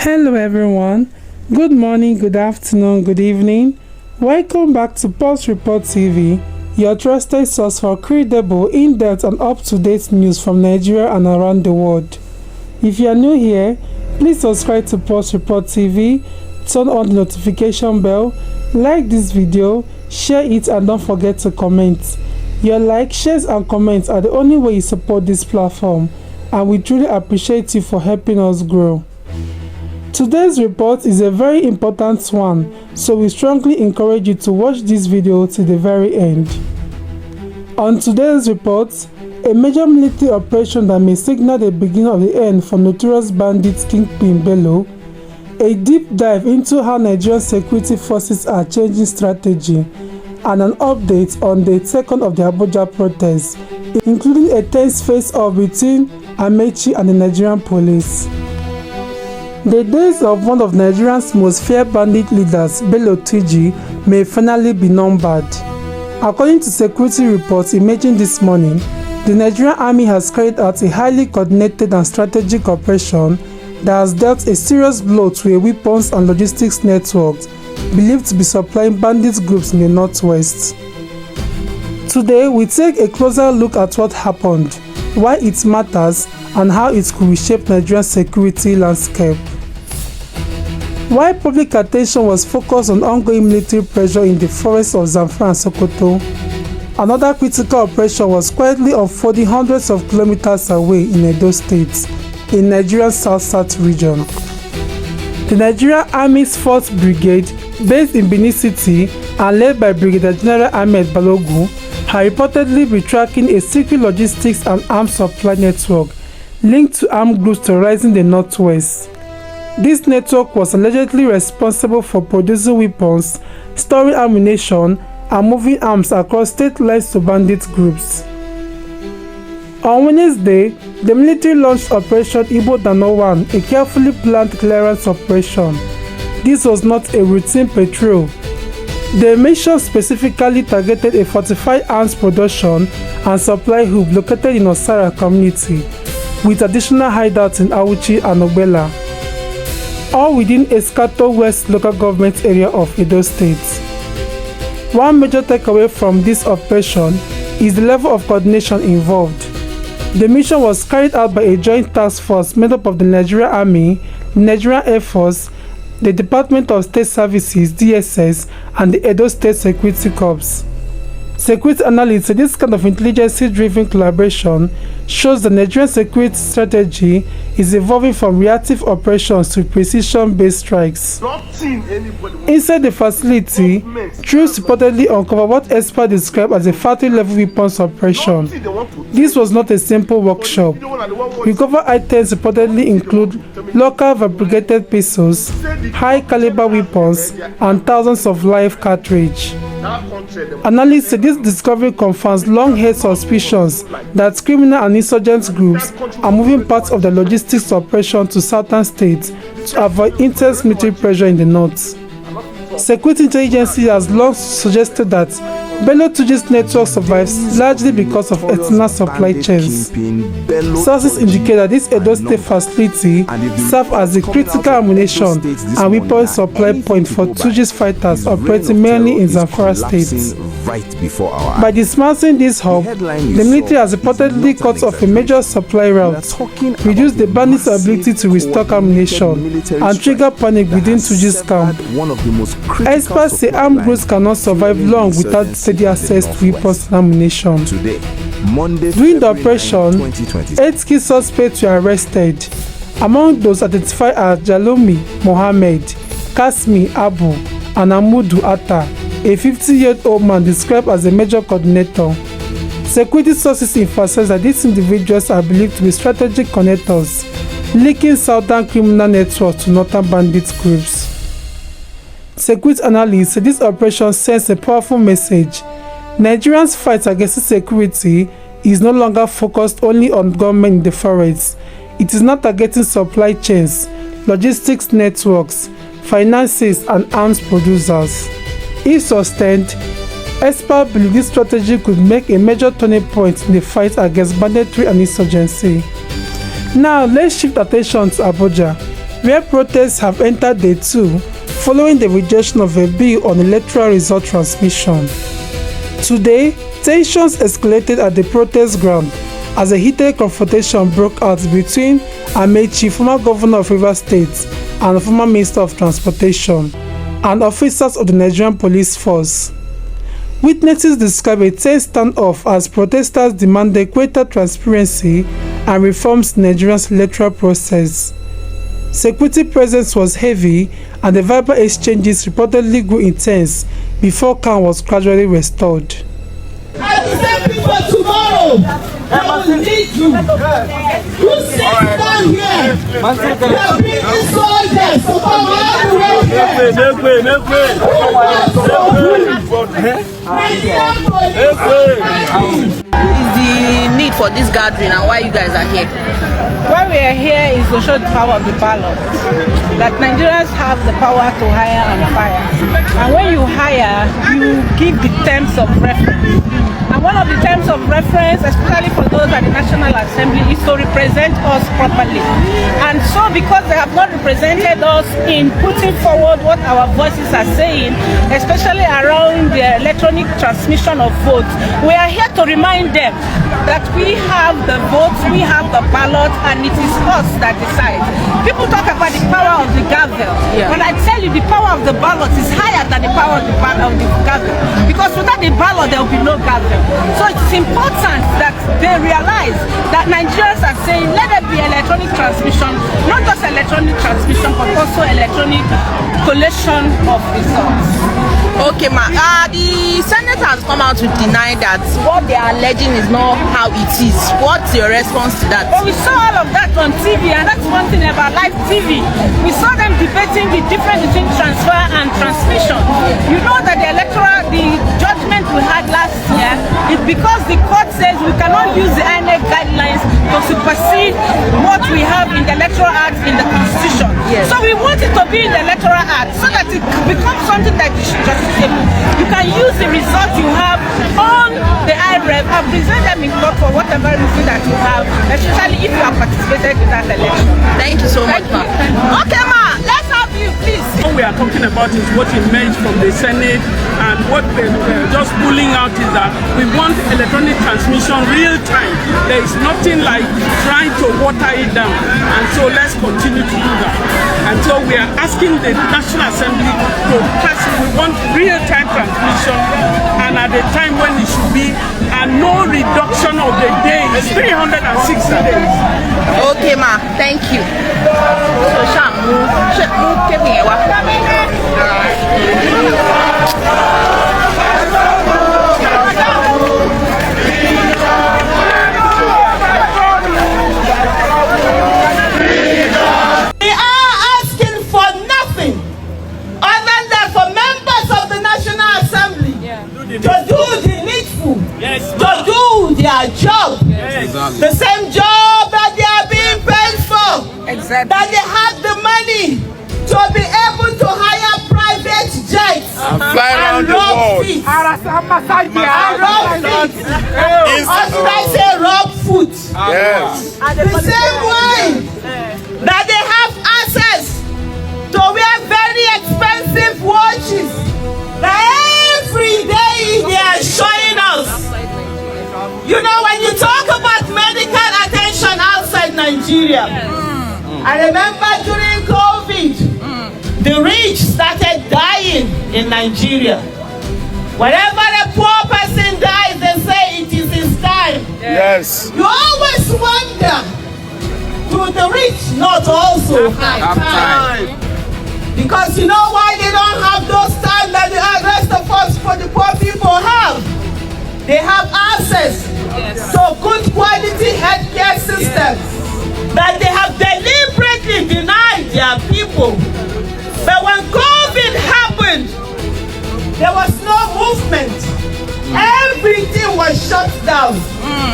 Hello everyone, good morning, good afternoon, good evening. Welcome back to Pulse Report TV, your trusted source for credible, in-depth and up-to-date news from Nigeria and around the world. If you are new here, please subscribe to Pulse Report TV, turn on the notification bell, like this video, share it and don't forget to comment. Your likes, shares and comments are the only way you support this platform, and we truly appreciate you for helping us grow. Today's report is a very important one, so we strongly encourage you to watch this video to the very end. On today's report, a major military operation that may signal the beginning of the end for notorious bandit kingpin Bello, a deep dive into how Nigerian security forces are changing strategy, and an update on the second of the Abuja protests, including a tense face-off between Amechi and the Nigerian police. The days of one of Nigeria's most feared bandit leaders, Bello Turji'S, may finally be numbered. According to security reports emerging this morning, the Nigerian army has carried out a highly coordinated and strategic operation that has dealt a serious blow to a weapons and logistics network believed to be supplying bandit groups in the northwest. Today, we take a closer look at what happened, why it matters, and how it could reshape Nigeria's security landscape. While public attention was focused on ongoing military pressure in the forests of Zamfara and Sokoto, another critical operation was quietly unfolding hundreds of kilometers away in Edo State, in Nigeria's south-south region. The Nigerian Army's 4th Brigade, based in Benin City and led by Brigadier General Ahmed Balogun, had reportedly been tracking a secret logistics and arms supply network linked to armed groups terrorizing the northwest. This network was allegedly responsible for producing weapons, storing ammunition, and moving arms across state lines to bandit groups. On Wednesday, the military launched Operation Igbo Dano 1, a carefully planned clearance operation. This was not a routine patrol. The mission specifically targeted a fortified arms production and supply hub located in Osara community, with additional hideouts in Auchi and Obela, all within Eskato West local government area of Edo State. One major takeaway from this operation is the level of coordination involved. The mission was carried out by a joint task force made up of the Nigerian Army, the Nigerian Air Force, the Department of State Services (DSS), and the Edo State Security Corps. Security analysts say this kind of intelligence-driven collaboration shows the Nigerian security strategy is evolving from reactive operations to precision-based strikes. Inside the facility, troops reportedly uncovered what experts describe as a factory-level weapons operation. This was not a simple workshop. Recovered items reportedly include local fabricated pistols, high-caliber weapons, and thousands of live cartridges. Analysts say this discovery confirms long-held suspicions that criminal and insurgent groups are moving parts of the logistics operation to southern states to avoid intense military pressure in the north. Security intelligence has long suggested that Bello Turji'S network survives largely because of external supply chains. Sources indicate that this Edo State facility serves as a critical ammunition and weapons supply point for Turji'S fighters operating mainly in Zamfara State. By dismantling this hub, the military has reportedly cut off a major supply route, reduced the bandits' ability to restock ammunition, and trigger panic within Turji'S camp. Experts say armed groups cannot survive long without steady access to weapons and ammunition. During the operation, 8 key suspects were arrested. Among those identified are Jalomi Mohammed, Kasmi Abu, and Amudu Atta, a 50-year-old man described as a major coordinator. Security sources emphasize that these individuals are believed to be strategic connectors, linking southern criminal networks to northern bandit groups. Security analysts say this operation sends a powerful message. Nigerians' fight against insecurity is no longer focused only on government in the forests. It is now targeting supply chains, logistics networks, finances, and arms producers. If sustained, experts believe this strategy could make a major turning point in the fight against banditry and insurgency. Now, let's shift attention to Abuja, where protests have entered day 2 following the rejection of a bill on electoral result transmission. Today, tensions escalated at the protest ground as a heated confrontation broke out between Amechi, former governor of Rivers State, and former minister of transportation, and officers of the Nigerian police force. Witnesses described a tense standoff as protesters demanded greater transparency and reforms in Nigeria's electoral process. Security presence was heavy and the verbal exchanges reportedly grew intense before calm was gradually restored. I will send people tomorrow. I will need you. You sit down here. They are bringing soldiers to come everywhere here. Is the need for this gathering and why you guys are here? Why we are here is to show the power of the ballot. That Nigerians have the power to hire and fire. And when you hire, you give the terms of reference. And one of the terms of reference, especially for those at the National Assembly, is to represent us properly. And so because they have not represented us in putting forward what our voices are saying, especially around the electronic transmission of votes, we are here to remind them that we have the votes, we have the ballot, and it is us that decide. People talk about the power of the gavel, but I tell you the power of the ballot is higher than the power of the gavel, because without the ballot there will be no gavel. So it's important that they realize that Nigerians are saying let there be electronic transmission, not just electronic transmission but also electronic collation of results. Okay, ma. The Senate has come out to deny that what they are alleging is not how it is. What's your response to that? But we saw all of that on TV, and that's one thing about live TV. We saw them debating the difference between transfer and transmission. You know that the judgment we had last year is because the court says we cannot use the INEC guidelines to supersede what we have in the Electoral Act in the Constitution. Yes. So we want it to be in the Electoral Act so that it becomes something that is justiciable. You can use the results you have on the IREV and present them in court for whatever reason that you have, especially if you have participated in that election. Thank you so much, ma. Okay, ma. Let's have you, please. What we are talking about is what emerged from the Senate, and what we're just pulling out is that we want electronic transmission real time. There is nothing like trying to water it down, and so let's continue to do that. And so we are asking the National Assembly to pass. We want real time transmission, and at the time when it should be, and no reduction of the days, 360 days. Okay, ma. Thank you. So, We are asking for nothing other than for members of the National Assembly to do the needful, to do their job, the same job that they are being paid for, that they have the money to be able to hire private jets fly around the world. Or should I say rub foot? Yes. The same way that they have access to wear very expensive watches that every day they are showing us. You know, when you talk about medical attention outside Nigeria, I remember during COVID, the rich started dying in Nigeria. Whenever a poor person dies, they say it is his time. Yes. You always wonder, do the rich not also have time? Because you know why they don't have those time that the rest of us, for the poor people, have? They have access to good quality healthcare systems that they have deliberately denied their people. But when COVID happened, there was no movement. Everything was shut down.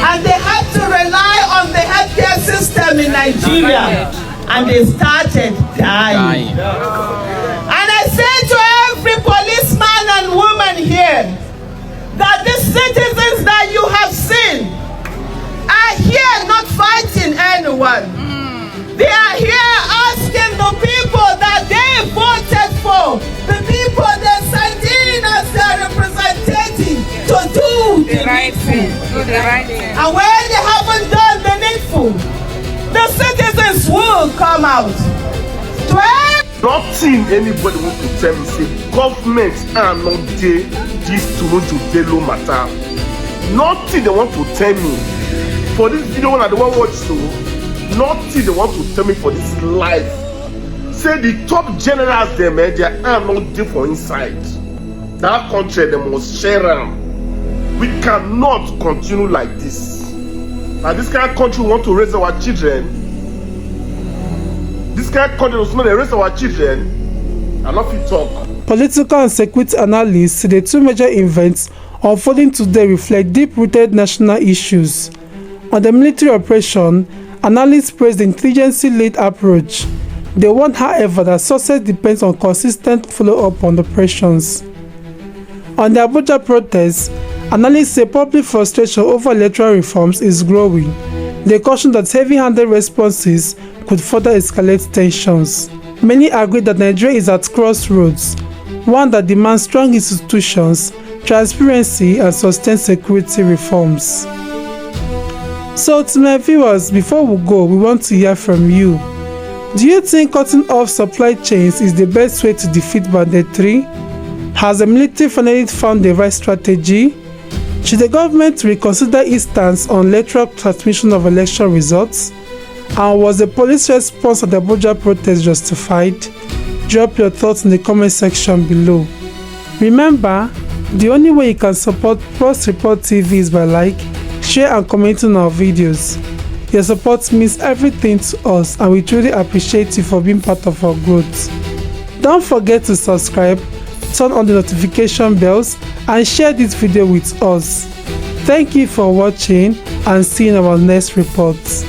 And they had to rely on the healthcare system in Nigeria. And they started dying. And I say to every policeman and woman here, that the citizens that you have seen are here not fighting anyone. They are here asking the people the needful. Do the right thing. And when they haven't done the needful, the citizens will come out to help. Nothing anybody want to tell me say government are not dey this Bello matter. Nothing they want to tell me for this video when I don't watch so. Nothing they want to tell me for this life. Say the top generals them they are not dey for inside. That country they must share them. We cannot continue like this. And this kind of country want to raise our children. This kind of country does not raise our children. I love you talk. Political and security analysts say the two major events unfolding today reflect deep-rooted national issues. On the military operation, analysts praise the intelligence-led approach. They warn, however, that success depends on consistent follow-up on operations. On the Abuja protests, analysts say public frustration over electoral reforms is growing. They caution that heavy-handed responses could further escalate tensions. Many agree that Nigeria is at crossroads, one that demands strong institutions, transparency, and sustained security reforms. So, to my viewers, before we go, we want to hear from you. Do you think cutting off supply chains is the best way to defeat banditry? Has the military finally found the right strategy? Should the government reconsider its stance on electoral transmission of election results? And was the police response at the Abuja protest justified? Drop your thoughts in the comment section below. Remember, the only way you can support Post Report TV is by like, share and commenting on our videos. Your support means everything to us and we truly appreciate you for being part of our growth. Don't forget to subscribe, turn on the notification bells and share this video with us. Thank you for watching and see you in our next reports.